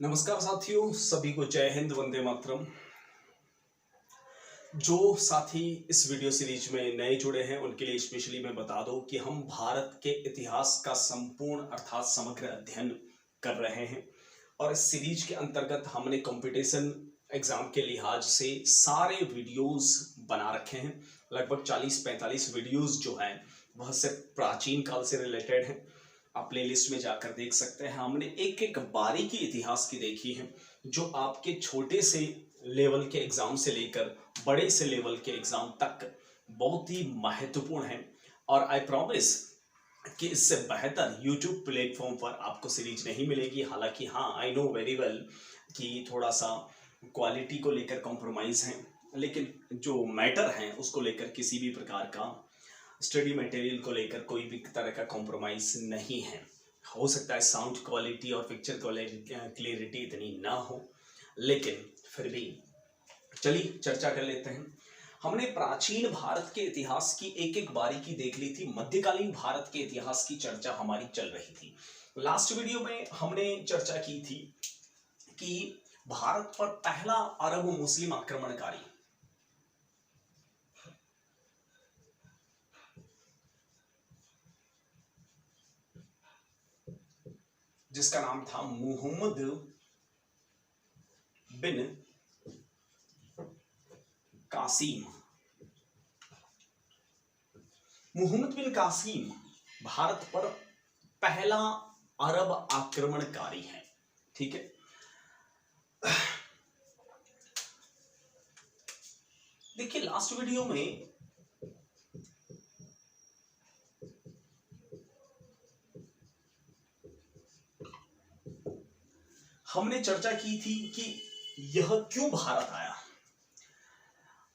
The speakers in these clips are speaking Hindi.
नमस्कार साथियों, सभी को जय हिंद, वंदे मातरम। जो साथी इस वीडियो सीरीज में नए जुड़े हैं उनके लिए स्पेशली मैं बता दूं कि हम भारत के इतिहास का संपूर्ण अर्थात समग्र अध्ययन कर रहे हैं और इस सीरीज के अंतर्गत हमने कंपटीशन एग्जाम के लिहाज से सारे वीडियोस बना रखे हैं। लगभग 40-45 वीडियोस जो हैं वह सिर्फ प्राचीन काल से रिलेटेड हैं। आप प्ले लिस्ट में जाकर देख सकते हैं। हमने एक एक बारीकी इतिहास की देखी है जो आपके छोटे से लेवल के एग्जाम से लेकर बड़े से लेवल के एग्जाम तक बहुत ही महत्वपूर्ण है। और आई प्रॉमिस कि इससे बेहतर यूट्यूब प्लेटफॉर्म पर आपको सीरीज नहीं मिलेगी। हालांकि हाँ, आई नो वेरी वेल कि थोड़ा सा क्वालिटी को लेकर कॉम्प्रोमाइज़ है, लेकिन जो मैटर है उसको लेकर किसी भी प्रकार का स्टडी मटेरियल को लेकर कोई भी तरह का कॉम्प्रोमाइज़ नहीं है। हो सकता है साउंड क्वालिटी और पिक्चर क्लियरिटी इतनी ना हो, लेकिन फिर भी चलिए चर्चा कर लेते हैं। हमने प्राचीन भारत के इतिहास की एक एक बारीकी देख ली थी। मध्यकालीन भारत के इतिहास की चर्चा हमारी चल रही थी। लास्ट वीडियो में हमने चर्चा की थी कि भारत पर पहला अरब मुस्लिम आक्रमणकारी जिसका नाम था मुहम्मद बिन कासिम। मुहम्मद बिन कासिम भारत पर पहला अरब आक्रमणकारी है। ठीक है, देखिए लास्ट वीडियो में हमने चर्चा की थी कि यह क्यों भारत आया।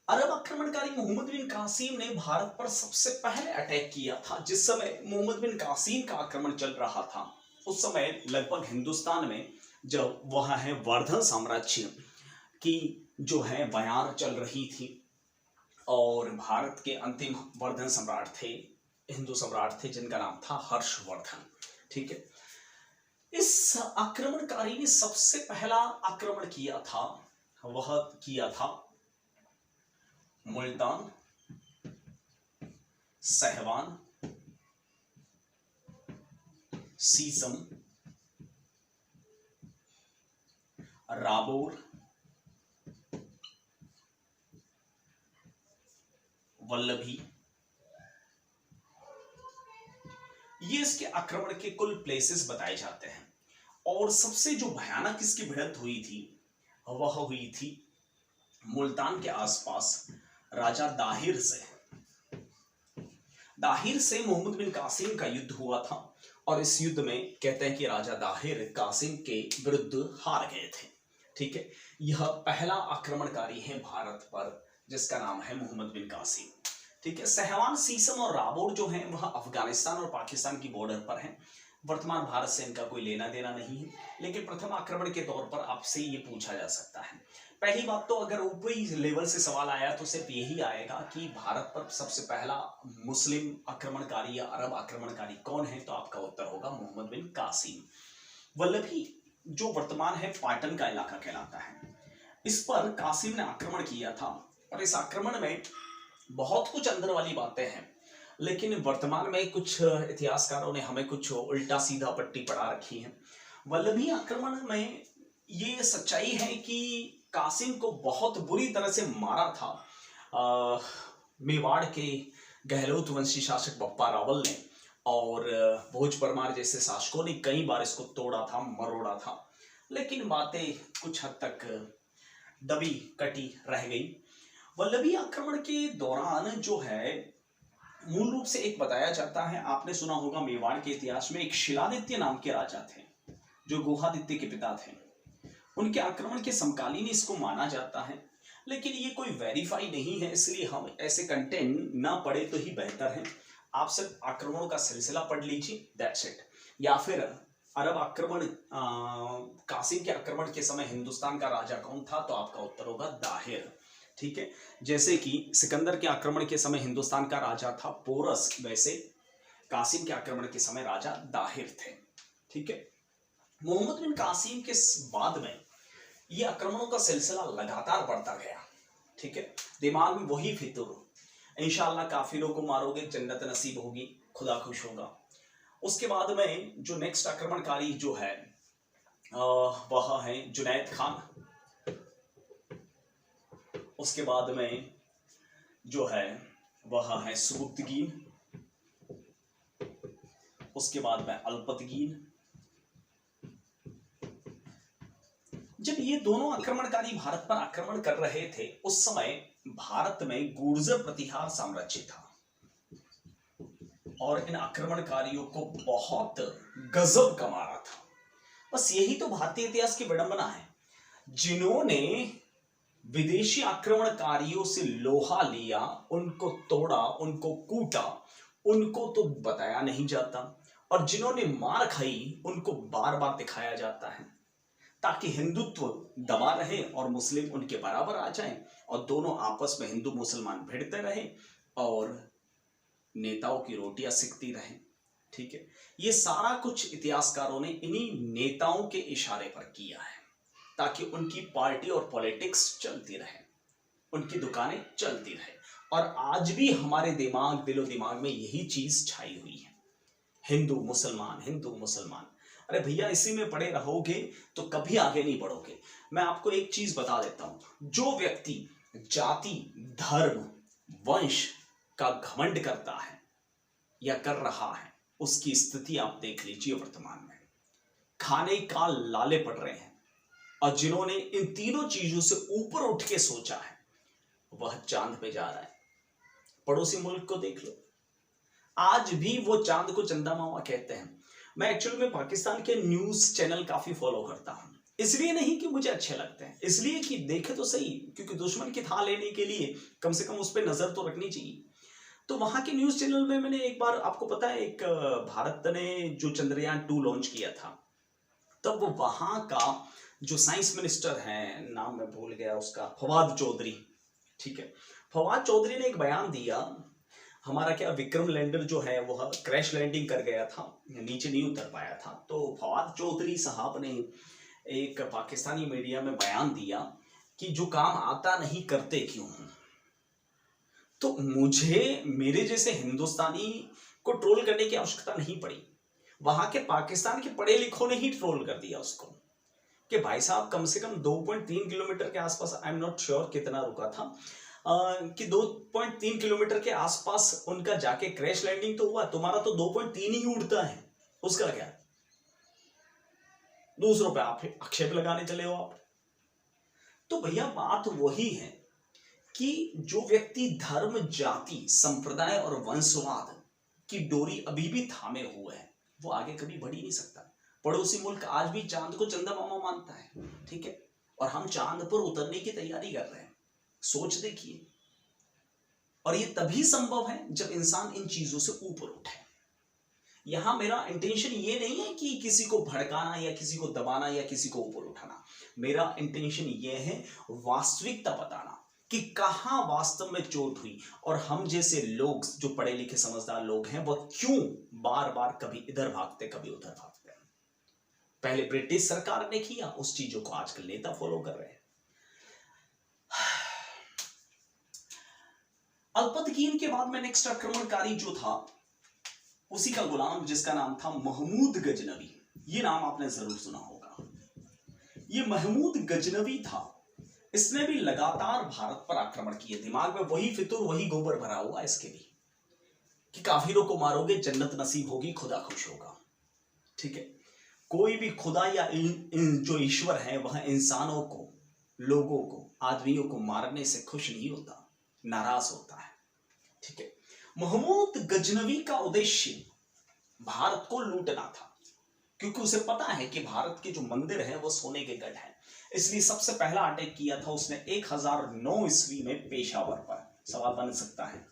अरब आक्रमणकारी मोहम्मद बिन कासिम ने भारत पर सबसे पहले अटैक किया था। जिस समय मोहम्मद बिन कासिम का आक्रमण चल रहा था उस समय लगभग हिंदुस्तान में जब वह है वर्धन साम्राज्य की जो है बयार चल रही थी और भारत के अंतिम वर्धन सम्राट थे, हिंदू सम्राट थे जिनका नाम था हर्षवर्धन। ठीक है, इस आक्रमणकारी ने सबसे पहला आक्रमण किया था, वह किया था मुल्तान, सहवान, सीसम, राबोर, वल्लभी। ये इसके आक्रमण के कुल प्लेसेस बताए जाते हैं। और सबसे जो भयानक इसकी भिड़ंत हुई थी वह हुई थी मुल्तान के आसपास राजा दाहिर से मोहम्मद बिन कासिम का युद्ध हुआ था और इस युद्ध में कहते हैं कि राजा दाहिर कासिम के विरुद्ध हार गए थे। ठीक है, यह पहला आक्रमणकारी है भारत पर जिसका नाम है मोहम्मद बिन कासिम। ठीक है, सहवान, सीसम और राबोर जो हैं वह अफगानिस्तान और पाकिस्तान की बॉर्डर पर हैं। वर्तमान भारत से इनका कोई लेना देना नहीं है, लेकिन प्रथम आक्रमण के तौर पर आपसे ये पूछा जा सकता है। पहली बात तो अगर ऊपरी लेवल से सवाल आया तो सिर्फ यही आएगा कि भारत पर सबसे पहला मुस्लिम आक्रमणकारी या अरब आक्रमणकारी कौन है, तो आपका उत्तर होगा मोहम्मद बिन कासिम। वल्लभी जो वर्तमान है पाटन का इलाका कहलाता है, इस पर कासिम ने आक्रमण किया था और इस आक्रमण में बहुत कुछ अंदर वाली बातें हैं, लेकिन वर्तमान में कुछ इतिहासकारों ने हमें कुछ उल्टा सीधा पट्टी पढ़ा रखी है। वल्लभी आक्रमण में ये सच्चाई है कि कासिम को बहुत बुरी तरह से मारा था मेवाड़ के गहलोत वंशी शासक बप्पा रावल ने, और भोज परमार जैसे शासकों ने कई बार इसको तोड़ा था, मरोड़ा था, लेकिन बातें कुछ हद तक दबी कटी रह गई। वल्लभी आक्रमण के दौरान जो है मूल रूप से एक बताया जाता है, आपने सुना होगा मेवाड़ के इतिहास में एक शिलादित्य नाम के राजा थे जो गुहादित्य के पिता थे। उनके आक्रमण के समकालीन इसको माना जाता है, लेकिन ये कोई वेरीफाई नहीं है, इसलिए हम ऐसे कंटेंट ना पढ़े तो ही बेहतर है। आप सिर्फ आक्रमणों का सिलसिला पढ़ लीजिए, दैट्स इट। या फिर अरब आक्रमण कासिम के आक्रमण के समय हिंदुस्तान का राजा कौन था, तो आपका उत्तर होगा दाहिर। ठीक है, जैसे कि सिकंदर के आक्रमण के समय हिंदुस्तान का राजा था पोरस, वैसे कासिम के आक्रमण के समय राजा दाहिर थे। ठीक है, मोहम्मद बिन कासिम के बाद में ये आक्रमणों का सिलसिला लगातार बढ़ता गया। ठीक है, दिमाग में वही फितूर, इंशाअल्लाह काफिरों को मारोगे जन्नत नसीब होगी, खुदा खुश होगा। उसके बाद में जो नेक्स्ट आक्रमणकारी जो है वह है जुनैद खान। उसके बाद में जो है वह है सुबुक्तगीन। उसके बाद में अल्पतगीन। जब ये दोनों आक्रमणकारी भारत पर आक्रमण कर रहे थे उस समय भारत में गुर्जर प्रतिहार साम्राज्य था और इन आक्रमणकारियों को बहुत गजब का मारा था। बस यही तो भारतीय इतिहास की विडंबना है, जिन्होंने विदेशी आक्रमणकारियों से लोहा लिया, उनको तोड़ा, उनको कूटा, उनको तो बताया नहीं जाता, और जिन्होंने मार खाई उनको बार बार दिखाया जाता है ताकि हिंदुत्व दबा रहे और मुस्लिम उनके बराबर आ जाएं और दोनों आपस में हिंदू मुसलमान भिड़ते रहे और नेताओं की रोटियां सिकती रहें। ठीक है, ये सारा कुछ इतिहासकारों ने इन्हीं नेताओं के इशारे पर किया है ताकि उनकी पार्टी और पॉलिटिक्स चलती रहे, उनकी दुकानें चलती रहे। और आज भी हमारे दिमाग, दिलो दिमाग में यही चीज छाई हुई है, हिंदू मुसलमान, हिंदू मुसलमान। अरे भैया, इसी में पड़े रहोगे तो कभी आगे नहीं बढ़ोगे। मैं आपको एक चीज बता देता हूं, जो व्यक्ति जाति, धर्म, वंश का घमंड करता है या कर रहा है, उसकी स्थिति आप देख लीजिए वर्तमान में। खाने का लाले पड़ रहे हैं, और जिन्होंने इन तीनों चीजों से ऊपर उठ के सोचा है वह चांद पे जा रहा है। पड़ोसी मुल्क को देख लो, आज भी वो चांद को चंदा मामा कहते हैं। मैं एक्चुअली में पाकिस्तान के न्यूज चैनल काफी फॉलो करता हूं, इसलिए नहीं कि मुझे अच्छे लगते हैं, इसलिए कि देखे तो सही, क्योंकि दुश्मन की थाह लेने के लिए कम से कम उस पर नजर तो रखनी चाहिए। तो वहां के न्यूज चैनल में मैंने एक बार, आपको पता है, एक भारत ने जो चंद्रयान 2 लॉन्च किया था, तब वो वहां का जो साइंस मिनिस्टर है, नाम मैं भूल गया उसका, फवाद चौधरी। ठीक है, फवाद चौधरी ने एक बयान दिया, हमारा क्या विक्रम लैंडर जो है वह क्रैश लैंडिंग कर गया था, नीचे नहीं उतर पाया था। तो फवाद चौधरी साहब ने एक पाकिस्तानी मीडिया में बयान दिया कि जो काम आता नहीं करते क्यों। तो मुझे, मेरे जैसे हिंदुस्तानी को ट्रोल करने की आवश्यकता नहीं पड़ी, वहां के पाकिस्तान के पढ़े लिखों ने ही ट्रोल कर दिया उसको कि भाई साहब कम से कम 2.3 किलोमीटर के आसपास, आई एम नॉट श्योर कितना रुका था, कि 2.3 किलोमीटर के आसपास उनका जाके क्रैश लैंडिंग तो हुआ, तुम्हारा तो 2.3 ही उड़ता है, उसका क्या? दूसरों पे आप आक्षेप लगाने चले हो आप। तो भैया बात वही है कि जो व्यक्ति धर्म, जाति, संप्रदाय और वंशवाद की डोरी अभी भी थामे हुए है वो आगे कभी बढ़ ही नहीं सकता। पड़ोसी मुल्क आज भी चांद को चंदा मामा मानता है, ठीक है, और हम चांद पर उतरने की तैयारी कर रहे हैं। सोच देखिए, और ये तभी संभव है जब इंसान इन चीजों से ऊपर उठे। यहां मेरा इंटेंशन ये नहीं है कि किसी को भड़काना या किसी को दबाना या किसी को ऊपर उठाना, मेरा इंटेंशन ये है वास्तविकता बताना कि कहां वास्तव में चोट हुई, और हम जैसे लोग जो पढ़े लिखे समझदार लोग हैं वो क्यों बार बार कभी इधर भागते कभी उधर भागते। पहले ब्रिटिश सरकार ने किया उस चीजों को आजकल नेता फॉलो कर रहे हैं। अल्पतकीन के बाद में नेक्स्ट आक्रमणकारी जो था उसी का गुलाम, जिसका नाम था महमूद गजनवी। ये नाम आपने जरूर सुना होगा। ये महमूद गजनवी था, इसने भी लगातार भारत पर आक्रमण किए। दिमाग में वही फितूर, वही गोबर भरा हुआ इसके भी कि काफिरों को मारोगे जन्नत नसीब होगी, खुदा खुश होगा। ठीक है, कोई भी खुदा या जो ईश्वर है वह इंसानों को, लोगों को, आदमियों को मारने से खुश नहीं होता, नाराज होता है। ठीक है, महमूद गजनवी का उद्देश्य भारत को लूटना था, क्योंकि उसे पता है कि भारत के जो मंदिर हैं वो सोने के गढ़ हैं। इसलिए सबसे पहला अटैक किया था उसने 1009 ईस्वी में पेशावर पर। सवाल बन सकता है,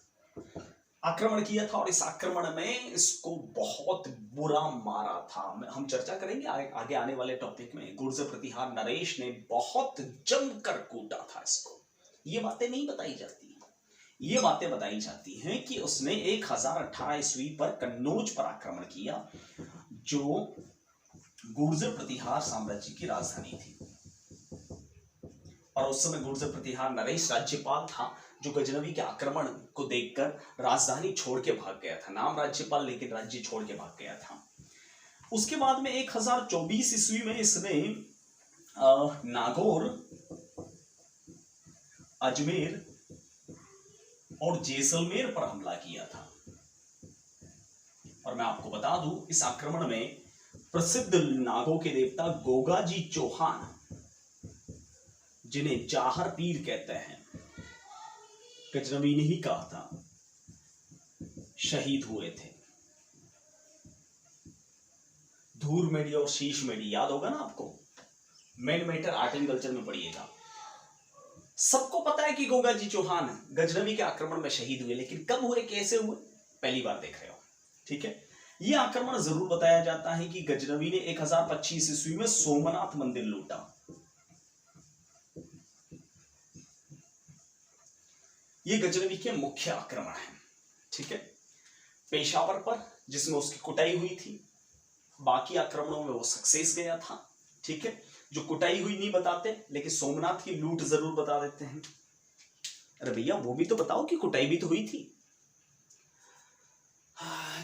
आक्रमण किया था और इस आक्रमण में इसको बहुत बुरा मारा था। हम चर्चा करेंगे आगे आने वाले टॉपिक में। गुर्जर प्रतिहार नरेश ने बहुत जमकर कूटा था इसको। ये बातें नहीं बताई जाती, ये बातें बताई जाती हैं कि उसने 1018 ईस्वी पर कन्नौज पर आक्रमण किया, जो गुर्जर प्रतिहार साम्राज्य की राजधानी थी। और उस समय गुर्जर प्रतिहार नरेश राज्यपाल था, जो गजनवी के आक्रमण को देखकर राजधानी छोड़ के भाग गया था। नाम राज्यपाल, लेकिन राज्य छोड़ के भाग गया था। उसके बाद में 1024 ईस्वी में इसने नागौर, अजमेर और जैसलमेर पर हमला किया था। और मैं आपको बता दूं, इस आक्रमण में प्रसिद्ध नागो के देवता गोगाजी चौहान, जिन्हें जाहर पीर कहते हैं, गजनवी ने ही कहा था, शहीद हुए थे। धूर मेडी और शीश मेडी याद होगा ना आपको, main matter art and culture में पढ़िएगा। सबको पता है कि गोगाजी चौहान गजनवी के आक्रमण में शहीद हुए, लेकिन कब हुए, कैसे हुए, पहली बार देख रहे हो। ठीक है, यह आक्रमण जरूर बताया जाता है कि गजनवी ने 1025 ईस्वी में सोमनाथ मंदिर लूटा। यह गजनवी के मुख्य आक्रमण है। ठीक है, पेशावर पर, जिसमें उसकी कुटाई हुई थी, बाकी आक्रमणों में वो सक्सेस गया था। ठीक है, जो कुटाई हुई नहीं बताते, लेकिन सोमनाथ की लूट जरूर बता देते हैं। अरे भैया, वो भी तो बताओ कि कुटाई भी तो हुई थी।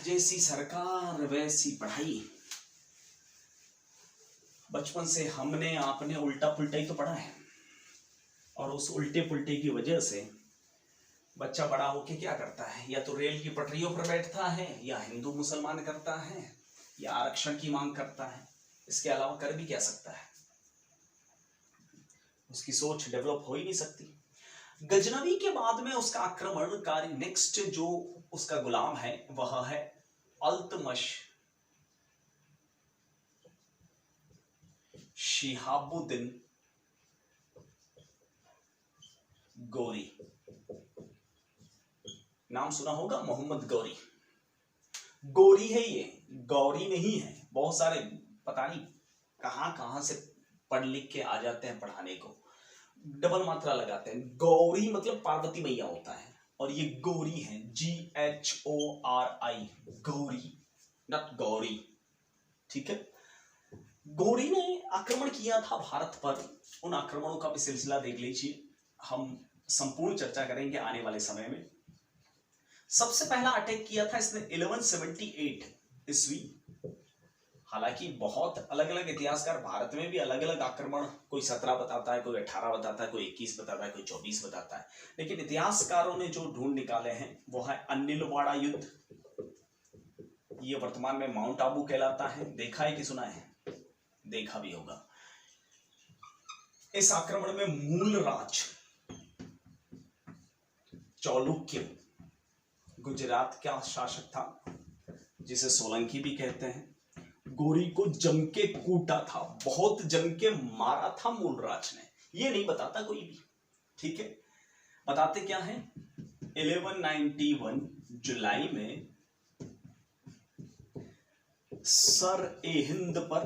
जैसी सरकार वैसी पढ़ाई। बचपन से हमने आपने उल्टा पुल्टा ही तो पढ़ा है, और उस उल्टे पुल्टे की वजह से बच्चा बड़ा होके क्या करता है, या तो रेल की पटरियों पर बैठता है, या हिंदू मुसलमान करता है, या आरक्षण की मांग करता है। इसके अलावा कर भी क्या सकता है, उसकी सोच डेवलप हो ही नहीं सकती। गजनवी के बाद में उसका आक्रमणकारी नेक्स्ट जो उसका गुलाम है, वह है अल्तमश शिहाबुद्दीन गौरी। नाम सुना होगा, मोहम्मद गौरी। गौरी है ये, गौरी नहीं है। बहुत सारे पता नहीं कहां कहां से पढ़ लिख के आ जाते हैं पढ़ाने को, डबल मात्रा लगाते हैं। गौरी मतलब पार्वती मैया होता है, और ये गौरी है, GHORI, गौरी, नॉट गौरी। ठीक है, गौरी ने आक्रमण किया था भारत पर। उन आक्रमणों का भी सिलसिला देख लीजिए, हम संपूर्ण चर्चा करेंगे आने वाले समय में। सबसे पहला अटैक किया था इसने 1178 ईस्वी। हालांकि बहुत अलग अलग इतिहासकार, भारत में भी अलग अलग आक्रमण, कोई 17 बताता है, कोई 18 बताता है, कोई 21 बताता है, कोई 24 बताता है, लेकिन इतिहासकारों ने जो ढूंढ निकाले हैं वो है अनिलवाड़ा युद्ध। ये वर्तमान में माउंट आबू कहलाता है। देखा है कि सुना है? देखा भी होगा। इस आक्रमण में मूलराज चालुक्य, गुजरात का शासक था, जिसे सोलंकी भी कहते हैं, गौरी को जम के कूटा था, बहुत जम के मारा था मूलराज ने। ये नहीं बताता कोई भी। ठीक है, बताते क्या है, 1191 जुलाई में सर ए हिंद पर,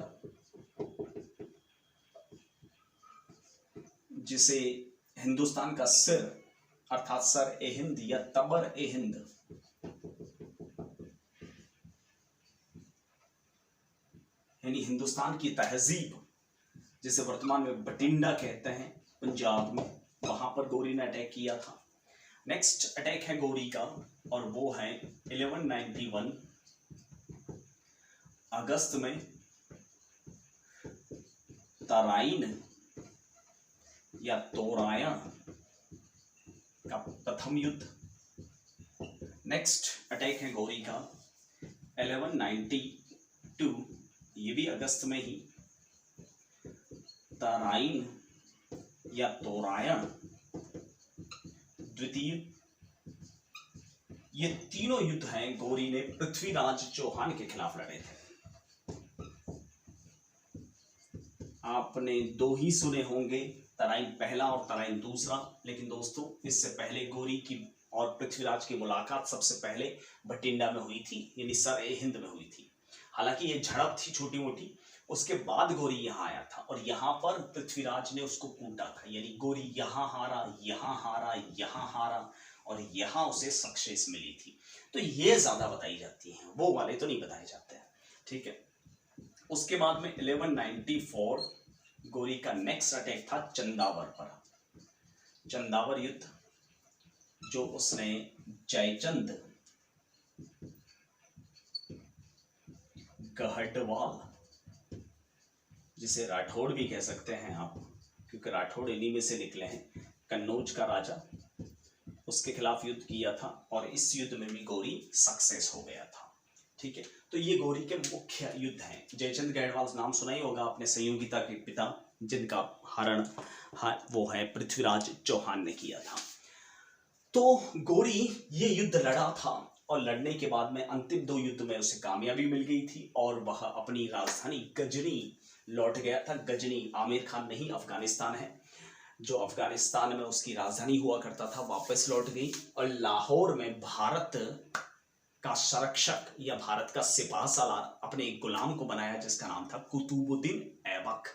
जिसे हिंदुस्तान का सिर अर्थात सर ए हिंद या तबर ए हिंद, यानी हिंदुस्तान की तहजीब, जिसे वर्तमान में बठिंडा कहते हैं पंजाब में, वहां पर गौरी ने अटैक किया था। नेक्स्ट अटैक है गौरी का, और वो है 1191 अगस्त में तराइन या तोरायण का प्रथम युद्ध। नेक्स्ट अटैक है गौरी का 1192, ये भी अगस्त में ही, तराइन या तोरायण द्वितीय। ये तीनों युद्ध हैं गौरी ने पृथ्वीराज चौहान के खिलाफ लड़े थे। आपने दो ही सुने होंगे, तराइन पहला और तराइन दूसरा, लेकिन दोस्तों इससे पहले गौरी की और पृथ्वीराज की मुलाकात सबसे पहले बठिंडा में हुई थी, यानी सर ए हिंद में हुई थी। हालांकि ये झड़प थी छोटी मोटी, उसके बाद गौरी यहाँ आया था, और यहाँ पर पृथ्वीराज ने उसको कूटा था, यानी गौरी यहाँ हारा, यहाँ हारा, यहाँ हारा, और यहाँ उसे सक्सेस मिली थी। तो ये ज्यादा बताई जाती है, वो वाले तो नहीं बताए जाते हैं। ठीक है, उसके बाद में 1194 गौरी का नेक्स्ट अटैक था चंदावर पर। चंदावर युद्ध जो उसने जयचंद गहटवाल, जिसे राठौड़ भी कह सकते हैं आप, क्योंकि राठौड़ इन्हीं में से निकले हैं, कन्नौज का राजा, उसके खिलाफ युद्ध किया था और इस युद्ध में भी गौरी सक्सेस हो गया था। ठीक है, तो ये गौरी के मुख्य युद्ध हैं। जयचंद गहटवाल नाम सुना ही होगा आपने, संयोगिता के पिता, जिनका हरण वो है पृथ्वीराज चौहान ने किया था। तो गौरी ये युद्ध लड़ा था और लड़ने के बाद में अंतिम 2 युद्ध में उसे कामयाबी मिल गई थी और वह अपनी राजधानी गजनी लौट गया था। गजनी आमिर खान नहीं, अफगानिस्तान है, जो अफगानिस्तान में उसकी राजधानी हुआ करता था, वापस लौट गई और लाहौर में भारत का संरक्षक या भारत का सिपाह सालार अपने एक गुलाम को बनाया जिसका नाम था कुतुबुद्दीन ऐबक,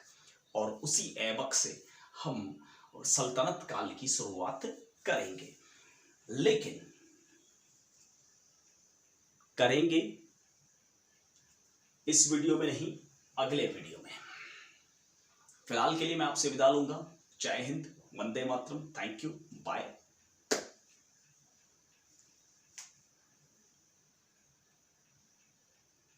और उसी ऐबक से हम सल्तनत काल की शुरुआत करेंगे। लेकिन करेंगे इस वीडियो में नहीं, अगले वीडियो में। फिलहाल के लिए मैं आपसे विदा लूंगा। जय Hind, Vande Mataram, thank you, bye.